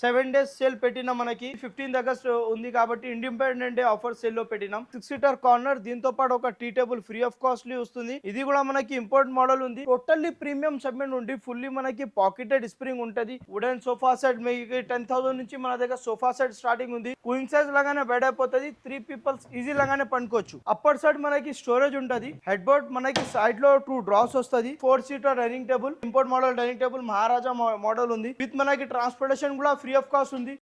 7 days sale పెట్టినాం. మనకి 15th August ఉంది కాబట్టి ఇండిపెండెంట్ డే ఆఫర్ సేల్ లో పెట్టినాం. 6 సీటర్ కార్నర్, దీంతో పాటు ఒక tea table free of costly వస్తుంది. ఇది కూడా మనకి ఇంపోర్ట్ మోడల్ ఉంది. టోటల్లీ ప్రీమియం సెగ్మెంట్ ఉండి ఫుల్లీ మనకి పాకెటెడ్ స్ప్రింగ్ ఉంటది. వుడెన్ సోఫా సెట్ మీకు 10,000 నుంచి మన దగ్గర సోఫా సెట్ స్టార్టింగ్ ఉంది. క్వీన్ సైజ్ లాగానే బెడ్ అయిపోతుంది. 3 పీపుల్స్ ఈజీ లాగానే పండుకోవచ్చు. అప్పర్ సైడ్ మనకి స్టోరేజ్ ఉంటది. హెడ్ బోర్డ్ మనకి సైడ్ లో 2 డ్రాస్ వస్తుంది. 4 seater dining table, import model dining table Maharaja model ఉంది. విత్ మనకి ట్రాన్స్పోర్టేషన్ కూడా ఫ్రీ ఆఫ్ కాస్ట్ ఉంది.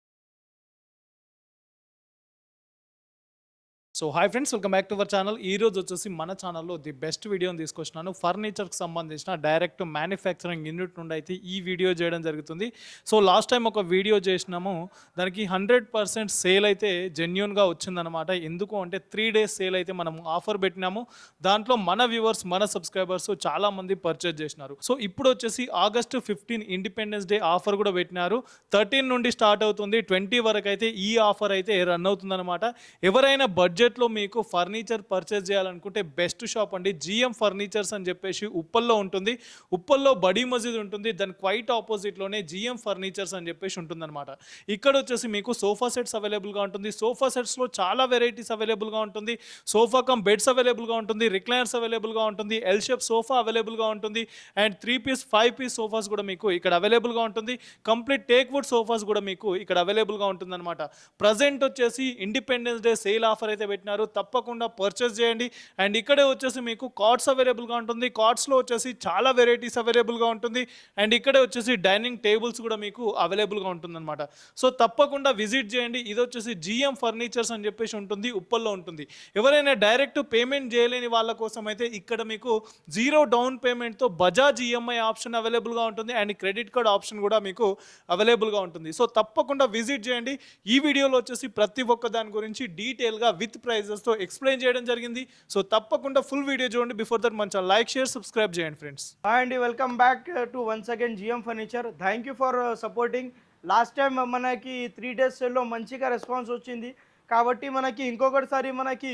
So hi friends, welcome back to our channel. ఈ రోజు వచ్చేసి మన ఛానల్లో ది బెస్ట్ వీడియోని తీసుకొచ్చినాను. ఫర్నిచర్కి సంబంధించిన డైరెక్ట్ మ్యానుఫ్యాక్చరింగ్ యూనిట్ నుండి అయితే ఈ వీడియో చేయడం జరుగుతుంది. సో లాస్ట్ టైం ఒక వీడియో చేసినాము, దానికి 100% సేల్ అయితే జెన్యూన్గా వచ్చిందనమాట. ఎందుకు అంటే 3 days సేల్ అయితే మనం ఆఫర్ పెట్టినాము. దాంట్లో మన వ్యూవర్స్, మన సబ్స్క్రైబర్స్ చాలామంది పర్చేజ్ చేసినారు. సో ఇప్పుడు వచ్చేసి ఆగస్ట్ 15 ఇండిపెండెన్స్ డే ఆఫర్ కూడా పెట్టినారు. 13 నుండి స్టార్ట్ అవుతుంది, 20 వరకు అయితే ఈ ఆఫర్ అయితే రన్ అవుతుందన్నమాట. ఎవరైనా బడ్జెట్లో మీకు ఫర్నిచర్ పర్చేస్ చేయాలనుకుంటే బెస్ట్ షాప్ అండి, జిఎం ఫర్నిచర్స్ అని చెప్పేసి ఉప్పల్లో ఉంటుంది. ఉప్పల్లో బడీ మసీద్ ఉంటుంది, దాని క్వైట్ ఆపోజిట్లోనే జిఎం ఫర్నిచర్స్ అని చెప్పేసి ఉంటుందన్నమాట. ఇక్కడ వచ్చేసి మీకు సోఫా సెట్స్ అవైలబుల్గా ఉంటుంది. సోఫా సెట్స్లో చాలా వెరైటీస్ అవైలబుల్గా ఉంటుంది. సోఫా కమ్ బెడ్స్ అవైలబుల్గా ఉంటుంది, రిక్లైనర్స్ అవైలబుల్గా ఉంటుంది, ఎల్ షేప్ సోఫా అవైలబుల్గా ఉంటుంది, అండ్ 3 piece 5 piece సోఫాస్ కూడా మీకు ఇక్కడ అవైలబుల్గా ఉంటుంది. కంప్లీట్ టేక్ వుడ్ సోఫాస్ కూడా మీకు ఇక్కడ అవైలబుల్గా ఉంటుందన్నమాట. ప్రజెంట్ వచ్చేసి ఇండిపెండెన్స్ డే సేల్ ఆఫర్ అయితే పెట్టినారు, తప్పకుండా పర్చేస్ చేయండి. అండ్ ఇక్కడే వచ్చేసి మీకు కార్డ్స్ అవైలబుల్గా ఉంటుంది. కార్డ్స్లో వచ్చేసి చాలా వెరైటీస్ అవైలబుల్గా ఉంటుంది. అండ్ ఇక్కడే వచ్చేసి డైనింగ్ టేబుల్స్ కూడా మీకు అవైలబుల్గా ఉంటుందన్నమాట. సో తప్పకుండా విజిట్ చేయండి. ఇది వచ్చేసి జిఎం ఫర్నిచర్స్ అని చెప్పేసి ఉంటుంది, ఉప్పల్లో ఉంటుంది. ఎవరైనా డైరెక్ట్ పేమెంట్ చేయలేని వాళ్ళ కోసం అయితే ఇక్కడ మీకు 0 డౌన్ పేమెంట్తో బజాజ్ ఈఎంఐ ఆప్షన్ అవైలబుల్గా ఉంటుంది. అండ్ క్రెడిట్ కార్డ్ ఆప్షన్ కూడా మీకు అవైలబుల్గా ఉంటుంది. సో తప్పకుండా విజిట్ చేయండి. ఈ వీడియోలో వచ్చేసి ప్రతి ఒక్క దాని గురించి డీటెయిల్గా విత్ ప్రైజెస్తో ఎక్స్ప్లెయిన్ చేయడం జరిగింది. సో తప్పకుండా ఫుల్ వీడియో చూడండి. బిఫోర్ దట్ మంచి లైక్, షేర్, సబ్స్క్రైబ్ చేయండి ఫ్రెండ్స్. హాయ్ అండి, welcome back to once again GM furniture. Thank you for supporting. Last time మనకి 3 days సేల్లో మంచిగా రెస్పాన్స్ వచ్చింది కాబట్టి మనకి ఇంకొకటిసారి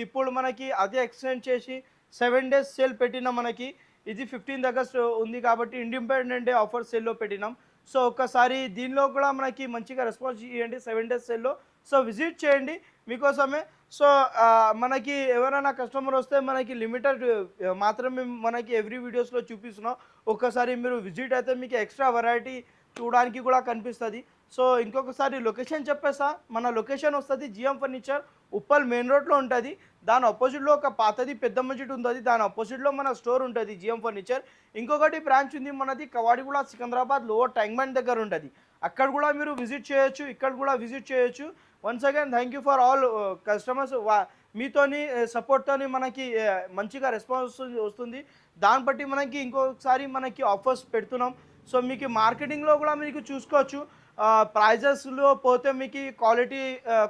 ఇప్పుడు మనకి అదే ఎక్స్టెండ్ చేసి 7 days సేల్ పెట్టినాం. మనకి ఇది 15th ఆగస్ట్ ఉంది కాబట్టి ఇండిపెండెంట్ డే ఆఫర్ సేల్లో పెట్టినాం. సో ఒక్కసారి దీనిలో కూడా మనకి మంచిగా రెస్పాన్స్ ఇవ్వండి 7 days సేల్లో. సో విజిట్ చేయండి మీకోసమే. సో మనకి ఎవరైనా కస్టమర్ వస్తే మనకి లిమిటెడ్ మాత్రమే మనకి ఎవ్రీ వీడియోస్లో చూపిస్తున్నాం. ఒక్కసారి మీరు విజిట్ అయితే మీకు ఎక్స్ట్రా వెరైటీ చూడడానికి కూడా కనిపిస్తుంది. సో ఇంకొకసారి లొకేషన్ చెప్పేసా, మన లొకేషన్ వస్తుంది జిఎం ఫర్నిచర్, ఉప్పల్ మెయిన్ రోడ్లో ఉంటుంది. దాని ఆపోజిట్లో ఒక పాతది పెద్ద మస్జిద్ ఉంటుంది, దాని ఆపోజిట్లో మన స్టోర్ ఉంటుంది జిఎం ఫర్నిచర్. ఇంకొకటి బ్రాంచ్ ఉంది మనది Kavadiguda, Secunderabad lower tank bund దగ్గర ఉంటుంది. అక్కడ కూడా మీరు విజిట్ చేయొచ్చు, ఇక్కడ కూడా విజిట్ చేయొచ్చు. Once again thank you for all customers. మీతోని సపోర్ట్తోని మనకి మంచిగా రెస్పాన్స్ వస్తుంది. దాన్ని బట్టి మనకి ఇంకొకసారి మనకి ఆఫర్స్ పెడుతున్నాం. సో మీకు మార్కెటింగ్లో కూడా మీకు చూసుకోవచ్చు. ప్రైజెస్లో పోతే మీకు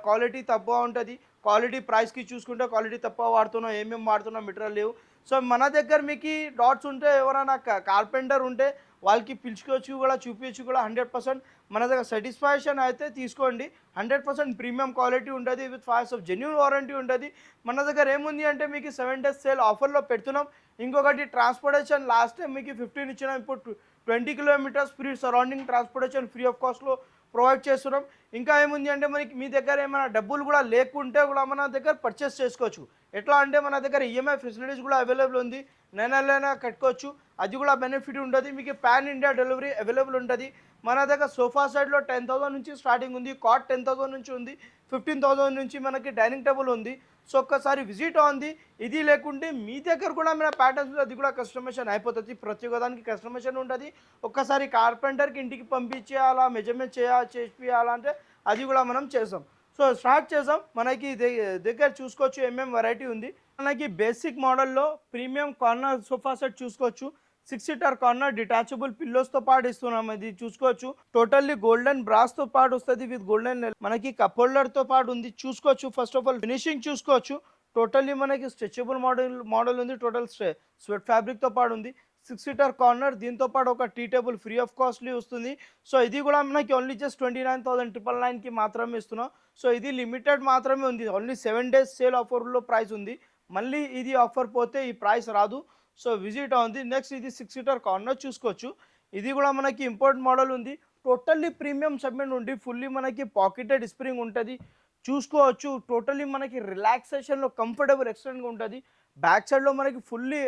క్వాలిటీ తక్కువ ఉంటుంది. క్వాలిటీ ప్రైస్కి చూసుకుంటే క్వాలిటీ తక్కువ వాడుతున్నాం, ఏమేమి వాడుతున్నాం మెటీరియల్ లేవు. సో మన దగ్గర మీకు డాట్స్ ఉంటే ఎవరైనా కార్పెంటర్ ఉంటే వాళ్ళకి పిలుచుకోవచ్చు కూడా, చూపించు కూడా. 100% మన దగ్గర సాటిస్ఫాక్షన్ అయితే తీసుకోండి. 100% ప్రీమియం క్వాలిటీ ఉంటుంది, విత్ 5 years జెన్యూన్ వారంటీ ఉంటుంది. మన దగ్గర ఏముంది అంటే మీకు 7 days సేల్ ఆఫర్లో పెడుతున్నాం. ఇంకొకటి ట్రాన్స్పోర్టేషన్ లాస్ట్ టైం మీకు 15 ఇచ్చినాం, ఇప్పుడు 20 kilometers free surrounding transportation free of కాస్ట్లో ప్రొవైడ్ చేస్తున్నాం. ఇంకా ఏముంది అంటే మనకి మీ దగ్గర ఏమైనా డబ్బులు కూడా లేకుంటే కూడా మన దగ్గర పర్చేస్ చేసుకోవచ్చు. ఎట్లా అంటే మన దగ్గర ఈఎంఐ ఫెసిలిటీస్ కూడా అవైలబుల్ ఉంది, నెలైనా కట్టుకోవచ్చు. అది కూడా బెనిఫిట్ ఉంటుంది. మీకు పాన్ ఇండియా డెలివరీ అవైలబుల్ ఉంటుంది. మన దగ్గర సోఫా సైడ్లో 10,000 నుంచి స్టార్టింగ్ ఉంది, కాట్ 10,000 నుంచి ఉంది, 15,000 నుంచి మనకి డైనింగ్ టేబుల్ ఉంది. సో ఒక్కసారి విజిట్ ఉంది. ఇది లేకుంటే మీ దగ్గర కూడా మన ప్యాటర్న్స్ అది కూడా కస్టమైజేషన్ అయిపోతుంది. ప్రతి ఒక్కదానికి కస్టమైజేషన్ ఉంటుంది. ఒక్కసారి కార్పెంటర్కి ఇంటికి పంపించేయాలా, మెజర్మెంట్ చేయాలంటే అది కూడా మనం చేసాం. సో స్టార్ట్ చేసాం. మనకి దగ్గర చూసుకోవచ్చు ఏమేమి వెరైటీ ఉంది. మనకి బేసిక్ మోడల్లో ప్రీమియం కార్నర్ సోఫా సెట్ చూసుకోవచ్చు. 6 seater కార్నర్ డిటాచబుల్ పిల్లోస్తో పాటు ఇస్తున్నాం. ఇది చూసుకోవచ్చు. టోటల్లీ గోల్డెన్ బ్రాస్తో పాటు వస్తుంది, విత్ గోల్డెన్ మనకి కప్ హోల్డర్తో పాటు ఉంది. చూసుకోవచ్చు. ఫస్ట్ ఆఫ్ ఆల్ ఫినిషింగ్ చూసుకోవచ్చు. టోటల్లీ మనకి స్ట్రెచబుల్ మోడల్ ఉంది. టోటల్ స్వెట్ ఫ్యాబ్రిక్తో పాటు ఉంది. 6 seater కార్నర్, దీంతో పాటు ఒక tea table free of costly వస్తుంది. సో ఇది కూడా మనకి ఓన్లీ జస్ట్ 29,999కి మాత్రమే ఇస్తున్నాం. సో ఇది లిమిటెడ్ మాత్రమే ఉంది, ఓన్లీ 7 days సేల్ ఆఫర్లో ప్రైస్ ఉంది. మళ్ళీ ఇది ఆఫర్ పోతే ఈ ప్రైస్ రాదు. సో విజిట్ ఉంది. నెక్స్ట్ ఇది 6 seater కార్నర్ చూసుకోవచ్చు. ఇది కూడా మనకి ఇంపోర్ట్ మోడల్ ఉంది. టోటల్లీ ప్రీమియం సెగ్మెంట్ ఉండి ఫుల్లీ మనకి పాకెటెడ్ స్ప్రింగ్ ఉంటుంది, చూసుకోవచ్చు. టోటల్లీ మనకి రిలాక్సేషన్లో కంఫర్టబుల్ ఎక్స్టెంట్గా ఉంటుంది. బ్యాక్ సైడ్లో మనకి ఫుల్లీ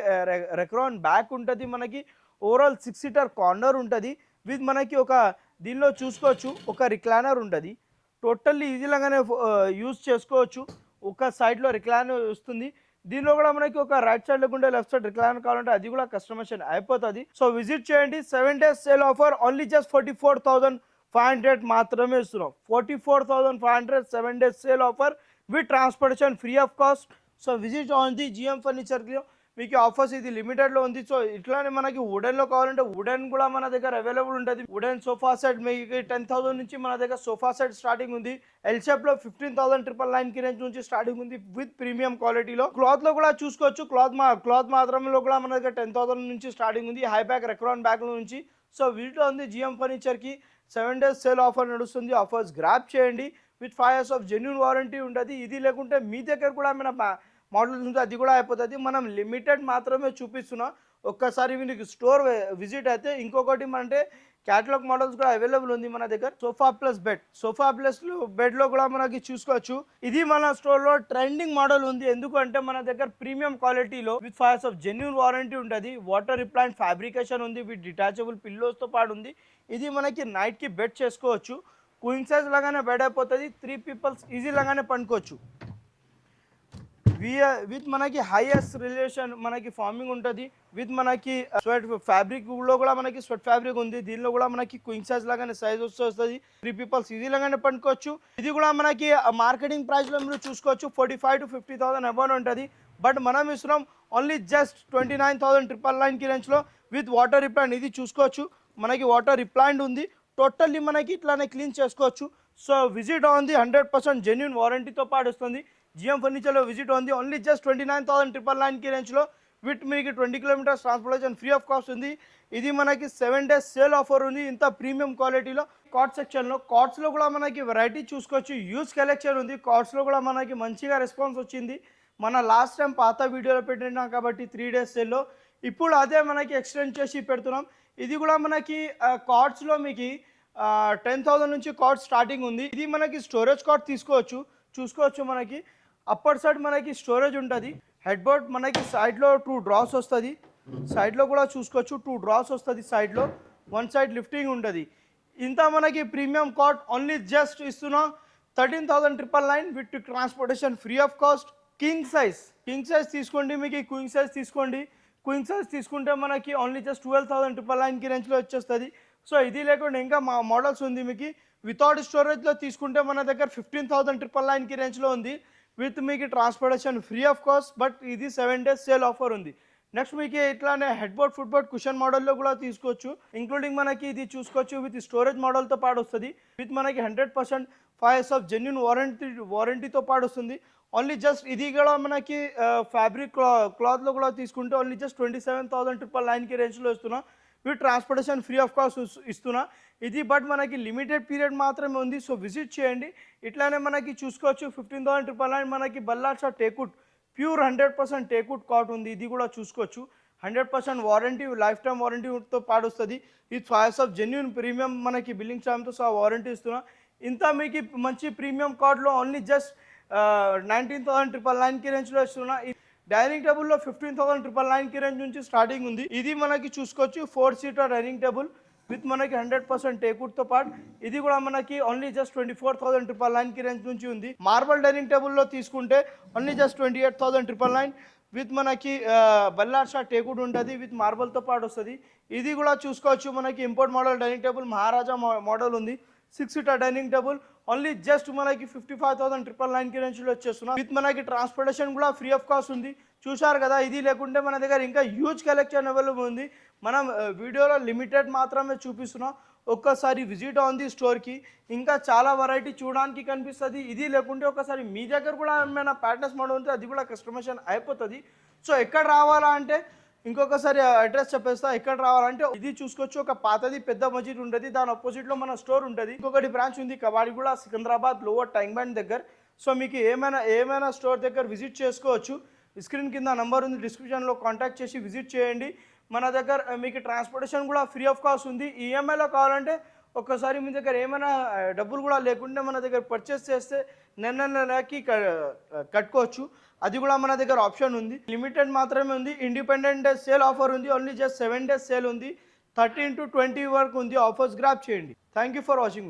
రెక్రాన్ బ్యాక్ ఉంటుంది. మనకి ఓవరాల్ 6 సీటర్ కార్నర్ ఉంటుంది విత్ మనకి ఒక దీనిలో చూసుకోవచ్చు ఒక రిక్లైనర్ ఉంటుంది. టోటల్లీ ఈజీలాగానే యూజ్ చేసుకోవచ్చు. ఒక సైడ్లో రిక్లైనర్ వస్తుంది. దీనిలో కూడా మనకి ఒక రైట్ సైడ్ లేకుంటే లెఫ్ట్ సైడ్ రిక్లైనర్ కావాలంటే అది కూడా కస్టమైజేషన్ అయిపోతుంది. సో విజిట్ చేయండి. 7 days sale offer only just 44,500 మాత్రమే ఇస్తున్నాం. 44,500 7 days sale offer with transportation free of cost. So visit on the GM ఫర్నిచర్కి మీకు ఆఫర్స్ ఇది లిమిటెడ్లో ఉంది. సో ఇట్లానే మనకి వుడెన్లో కావాలంటే వుడెన్ కూడా మన దగ్గర అవైలబుల్ ఉంటుంది. వుడెన్ సోఫా సెట్ మీకు 10,000 నుంచి మన దగ్గర సోఫా సెట్ స్టార్టింగ్ ఉంది. ఎల్ షేప్లో 15,999 రేంజ్ నుంచి స్టార్టింగ్ ఉంది విత్ ప్రీమియం క్వాలిటీలో. క్లాత్లో కూడా చూసుకోవచ్చు. క్లాత్ మాత్రంలో కూడా మన దగ్గర 10,000 నుంచి స్టార్టింగ్ ఉంది, హై బ్యాక్ రెక్రాన్ బ్యాగ్ల నుంచి. సో వీటిలో ఉంది జిఎం ఫర్నిచర్కి 7 days సేల్ ఆఫర్ నడుస్తుంది. ఆఫర్స్ గ్రాప్ చేయండి. With 5 years of genuine warranty ఉంటుంది. ఇది లేకుంటే మీ దగ్గర కూడా ఏమైనా మోడల్స్ ఉంటే అది కూడా అయిపోతుంది. మనం లిమిటెడ్ మాత్రమే చూపిస్తున్నాం. ఒక్కసారి మీకు స్టోర్ విజిట్ అయితే ఇంకొకటి అంటే క్యాటలాగ్ మోడల్స్ కూడా అవైలబుల్ ఉంది మన దగ్గర. సోఫా ప్లస్ బెడ్లో కూడా మనకి చూసుకోవచ్చు. ఇది మన స్టోర్లో ట్రెండింగ్ మోడల్ ఉంది. ఎందుకంటే మన దగ్గర ప్రీమియం క్వాలిటీలో with 5 years of genuine warranty ఉంటుంది. వాటర్ రిప్లైంట్ ఫ్యాబ్రికేషన్ ఉంది విత్ డిటాచబుల్ పిల్లోస్తో పాటు ఉంది. ఇది మనకి నైట్కి బెడ్ చేసుకోవచ్చు. క్వీన్ సైజ్ లాగానే బెడ్ అయిపోతుంది. 3 people ఈజీ లాగానే పండుకోవచ్చు. విత్ మనకి హైయెస్ట్ రిలేషన్ మనకి ఫార్మింగ్ ఉంటుంది. విత్ మనకి స్వెట్ ఫ్యాబ్రిక్లో కూడా మనకి స్వెట్ ఫ్యాబ్రిక్ ఉంది. దీనిలో కూడా మనకి క్వీన్ సైజ్ లాగానే సైజ్ వస్తుంది. 3 people ఈజీ లాగానే పండుకోవచ్చు. ఇది కూడా మనకి మార్కెటింగ్ ప్రైస్లో మీరు చూసుకోవచ్చు 45,000 to 50,000 అబౌవ్ ఉంటుంది. బట్ మనం ఇస్తున్నాం ఓన్లీ జస్ట్ 29,999 రేంజ్లో విత్ వాటర్ రిప్లైంట్. ఇది చూసుకోవచ్చు మనకి వాటర్ రిప్లైంట్ ఉంది. టోటల్లీ మనకి ఇట్లానే క్లీన్ చేసుకోవచ్చు. So visit on the 100% genuine వారంటీతో పాటు వస్తుంది. జిఎం ఫర్నిచర్లో విజిట్ ఉంది. ఓన్లీ జస్ట్ 29,999 రేంజ్లో విత్ మీకు 20 kilometers transportation free of cost ఉంది. ఇది మనకి 7 days సేల్ ఆఫర్ ఉంది. ఇంత ప్రీమియం క్వాలిటీలో కార్డ్ సెక్షన్లో కార్డ్స్లో కూడా మనకి వెరైటీ చూసుకోవచ్చు. యూజ్ కలెక్షన్ ఉంది. కార్డ్స్లో కూడా మనకి మంచిగా రెస్పాన్స్ వచ్చింది. మన లాస్ట్ టైం పాత వీడియోలో పెట్టినాం కాబట్టి 3 days సేల్లో ఇప్పుడు అదే మనకి ఎక్స్టెండ్ చేసి పెడుతున్నాం. ఇది కూడా మనకి కార్డ్స్లో మీకు 10,000 నుంచి కార్డ్ స్టార్టింగ్ ఉంది. ఇది మనకి స్టోరేజ్ కార్డ్ చూసుకోవచ్చు. మనకి అప్పర్ సైడ్ మనకి స్టోరేజ్ ఉంటుంది. హెడ్ బోర్డ్ మనకి సైడ్లో 2 drawers వస్తుంది. సైడ్లో కూడా చూసుకోవచ్చు 2 drawers వస్తుంది. సైడ్లో 1 side లిఫ్టింగ్ ఉంటుంది. ఇంత మనకి ప్రీమియం కార్డ్ ఓన్లీ జస్ట్ ఇస్తున్నాం 13,999 with transportation free of cost. King size తీసుకోండి. మీకు క్వీన్ సైజ్ తీసుకుంటే మనకి ఓన్లీ జస్ట్ 12,999 రేంజ్లో వచ్చేస్తుంది. సో ఇది లేకుండా ఇంకా మా మోడల్స్ ఉంది. మీకు వితౌట్ స్టోరేజ్లో తీసుకుంటే మన దగ్గర 15,999 రేంజ్లో ఉంది విత్ మీకు transportation free of cost. But ఇది 7 days సేల్ ఆఫర్ ఉంది. నెక్స్ట్ మీకు ఇట్లానే head board foot board cushion మోడల్లో కూడా తీసుకోవచ్చు. ఇంక్లూడింగ్ మనకి ఇది చూసుకోవచ్చు విత్ స్టోరేజ్ మోడల్తో పాటు వస్తుంది. విత్ మనకి 100% 5 years ఆఫ్ జెన్యూన్ వారంటీతో పాటు వస్తుంది. ఓన్లీ జస్ట్ ఇది కూడా మనకి ఫ్యాబ్రిక్ క్లాత్లో కూడా తీసుకుంటే ఓన్లీ జస్ట్ 27,999 రేంజ్లో ఇస్తున్నా with transportation free of cost ఇస్తున్నా. ఇది బట్ మనకి లిమిటెడ్ పీరియడ్ మాత్రమే ఉంది. సో విజిట్ చేయండి. ఇట్లానే మనకి చూసుకోవచ్చు 15,999 మనకి బల్లార్సా టేకుడ్ ప్యూర్ 100% టేకుడ్ కాట్ ఉంది. ఇది కూడా చూసుకోవచ్చు. 100% వారంటీ, లైఫ్ టైమ్ వారంటీతో పాటు వస్తుంది. ఇది 5 years ఆఫ్ జెన్యూన్ ప్రీమియం మనకి బిల్లింగ్ టైమ్తో సహా వారంటీ ఇస్తున్నా. ఇంత మీకు మంచి ప్రీమియం కార్డ్లో ఓన్లీ జస్ట్ 19,999 రేంజ్లో ఇస్తున్నా. డైనింగ్ టేబుల్లో 15,999 రేంజ్ నుంచి స్టార్టింగ్ ఉంది. ఇది మనకి చూసుకోవచ్చు 4 seater డైనింగ్ టేబుల్ విత్ మనకి 100% టేకుడ్తో పాటు. ఇది కూడా మనకి ఓన్లీ జస్ట్ 24,999 రేంజ్ నుంచి ఉంది. మార్బల్ డైనింగ్ టేబుల్లో తీసుకుంటే ఓన్లీ జస్ట్ 28,999 విత్ మనకి బల్లార్సా టేకుడ్ ఉంటుంది విత్ మార్బల్తో పాటు వస్తుంది. ఇది కూడా చూసుకోవచ్చు మనకి import model dining table Maharaja model ఉంది. 6 seater dining table only just మనకి 55,999 రేంజ్లో వచ్చేస్తున్నాం విత్ మనకి ట్రాన్స్పోర్టేషన్ కూడా ఫ్రీ ఆఫ్ కాస్ట్ ఉంది. చూశారు కదా. ఇది లేకుంటే మన దగ్గర ఇంకా హ్యూజ్ కలెక్షన్ అవైలబుల్ ఉంది. మనం వీడియోలో లిమిటెడ్ మాత్రమే చూపిస్తున్నాం. ఒక్కసారి విజిట్ ఆన్ ది స్టోర్కి ఇంకా చాలా వెరైటీ చూడడానికి కనిపిస్తుంది. ఇది లేకుంటే ఒకసారి మీ దగ్గర కూడా ఏమైనా ప్యాటర్న్స్ మోడల్ ఉంటే అది కూడా కస్టమైజేషన్ అయిపోతుంది. సో ఎక్కడ రావాలా అంటే ఇంకొకసారి అడ్రస్ చెప్పేస్తా. ఎక్కడ రావాలంటే ఇది చూసుకోవచ్చు ఒక పాతది పెద్ద మస్జిద్ ఉంటుంది. దాని ఆపోజిట్లో మన స్టోర్ ఉంటుంది. ఇంకొకటి బ్రాంచ్ ఉంది Kavadiguda Secunderabad lower tank bund దగ్గర. సో మీకు ఏమైనా స్టోర్ దగ్గర విజిట్ చేసుకోవచ్చు. స్క్రీన్ కింద నంబర్ ఉంది, డిస్క్రిప్షన్లో కాంటాక్ట్ చేసి విజిట్ చేయండి. మన దగ్గర మీకు ట్రాన్స్పోర్టేషన్ కూడా ఫ్రీ ఆఫ్ కాస్ట్ ఉంది. ఈఎంఐలో కావాలంటే ఒక్కసారి మీ దగ్గర ఏమైనా డబ్బులు కూడా లేకుండా మన దగ్గర పర్చేస్ చేస్తే నెలకి కట్టుకోవచ్చు. అది కూడా మన దగ్గర ఆప్షన్ ఉంది. లిమిటెడ్ మాత్రమే ఉంది. ఇండిపెండెంట్ డే సేల్ ఆఫర్ ఉంది. ఓన్లీ జస్ట్ 7 days సేల్ ఉంది. 13 to 20 వరకు ఉంది. ఆఫర్స్ గ్రాప్ చేయండి. Thank you for watching.